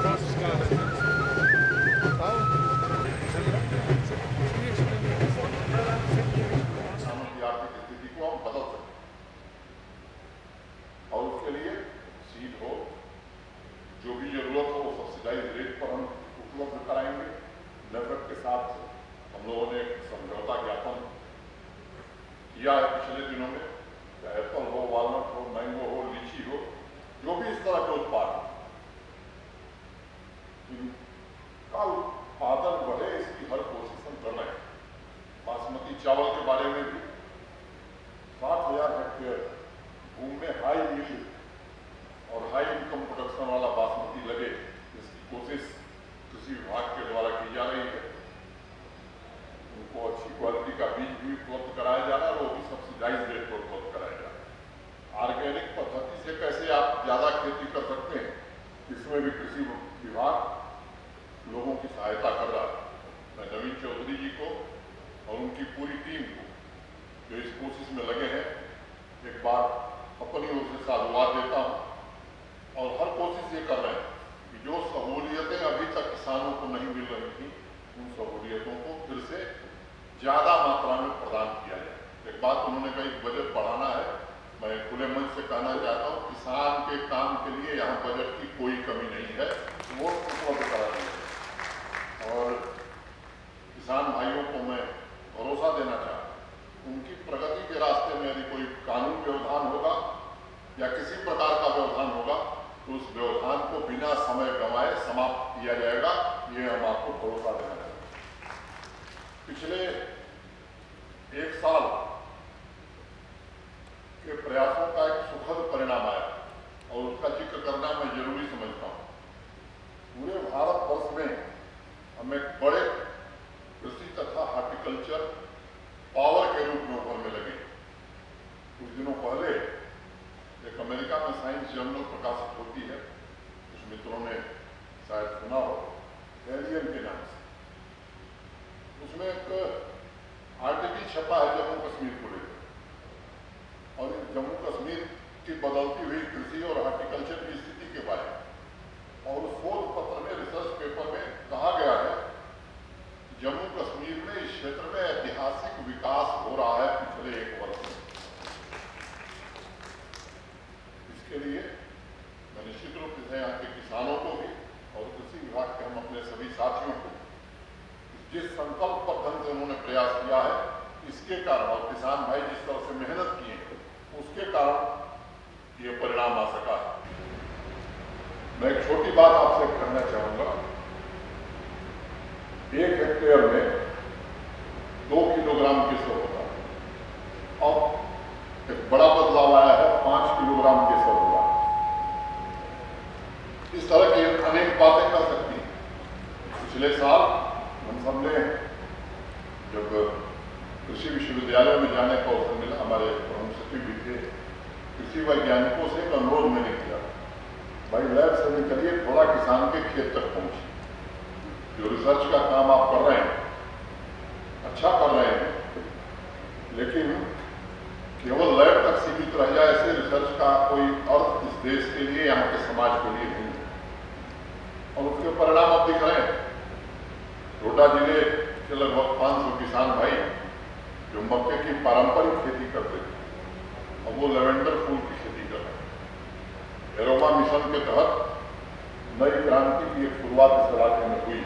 की आर्थिक स्थिति को हम बदल सकते हैं और उसके लिए सीड हो, जो भी जरूरत हो वो सब्सिडाइज रेट पर हम उपलब्ध कराएंगे। नेफेड के साथ हम लोगों ने एक समझौता ज्ञापन किया है पिछले दिनों में। एप्पल हो, वालनट हो, मैंगो हो, लीची हो, जो भी इस तरह के उत्पाद इनका उत्पादन बढ़े, इसकी हर कोशिश हम कर रहे हैं। बासमती चावल के बारे में भी 60,000 हेक्टेयर भूमि में हाई यील्ड और हाई इनकम प्रोडक्शन वाला बासमती लगे, इसकी कोशिश कृषि विभाग के द्वारा की जा रही है। उनको अच्छी क्वालिटी का बीज भी उपलब्ध कराया जा रहा है और वो भी सब्सिडाइज रेट पर उपलब्ध कराया जा रहा है। ऑर्गेनिक पद्धति से कैसे आप ज्यादा खेती कर सकते हैं, इसमें भी कृषि विभाग लोगों की सहायता कर रहा है। मैं नवीन चौधरी जी को और उनकी पूरी टीम को जो इस कोशिश में लगे हैं, एक बार अपनी ओर से साधुवाद देता हूँ। और हर कोशिश ये कर रहे हैं कि जो सहूलियतें अभी तक किसानों को नहीं मिल रही थी, उन सहूलियतों को फिर से ज्यादा मात्रा में प्रदान किया जाए। एक बात उन्होंने कही, बजट बढ़ाना है। मैं खुले मन से कहना चाहता हूँ, किसान के काम के लिए यहाँ बजट की कोई कमी नहीं है, वो उपलब्ध करा दी है। और किसान भाइयों को मैं भरोसा देना चाहता हूँ, उनकी प्रगति के रास्ते में यदि कोई कानून व्यवधान होगा या किसी प्रकार का व्यवधान होगा तो उस व्यवधान को बिना समय गंवाए समाप्त किया जाएगा, ये हम आपको भरोसा देना चाहते हैं। पिछले एक साल के प्रयासों का एक सुखद परिणाम आया और उसका जिक्र करना मैं जरूरी समझता हूँ। पूरे भारतवर्ष में हम एक बड़े कृषि तथा हॉर्टिकल्चर पावर के रूप में उभरने लगे। कुछ दिनों पहले एक अमेरिका में साइंस जर्नल प्रकाशित होती है, कुछ मित्रों ने शायद सुना हो, एलियन के नाम से। उसमें एक आर्टिकल छपा है जम्मू कश्मीर को लेकर, और जम्मू कश्मीर की बदलती हुई कृषि और हॉर्टिकल्चर की स्थिति के बारे में। और शोध पत्र में, रिसर्च पेपर में कहा गया है कि जम्मू कश्मीर में इस क्षेत्र में ऐतिहासिक विकास हो रहा है पिछले एक वर्ष में। इसके लिए मैं निश्चित रूप से यहाँ के किसानों को भी और कृषि विभाग के हम अपने सभी साथियों को जिस संकल्प पर ढंग से उन्होंने प्रयास किया है, इसके कारण, और किसान भाई जिस तरह से मेहनत किए उसके कारण ये परिणाम आ सका है। मैं एक छोटी बात आपसे कहना चाहूंगा। 1 हेक्टेयर में 2 किलोग्राम केसर होता है, अब एक बड़ा बदलाव आया है, 5 किलोग्राम केसर होगा। इस तरह की अनेक बातें कर सकती हैं। पिछले साल हम सबने जब कृषि विश्वविद्यालय में जाने का अवसर मिला, हमारे प्रमुख सचिव भी थे, कृषि वैज्ञानिकों से एक अनुरोध मैंने किया, भाई लैब से निकलिए, थोड़ा किसान के खेत तक पहुंचिए। जो रिसर्च का काम आप कर रहे हैं, अच्छा कर रहे हैं, लेकिन केवल लैब तक सीमित रह जाए ऐसे रिसर्च का कोई अर्थ इस देश के लिए, यहाँ के समाज के लिए नहीं है। और उसके परिणाम अब दिख रहे हैं। डोडा जिले के लगभग 500 किसान भाई जो मक्के की पारंपरिक खेती करते थे, अब वो लेवेंडर फूल की खेती कर रहे हैं। एरोमा मिशन के तहत नई क्रांति की एक शुरुआत इस इलाके में हुई।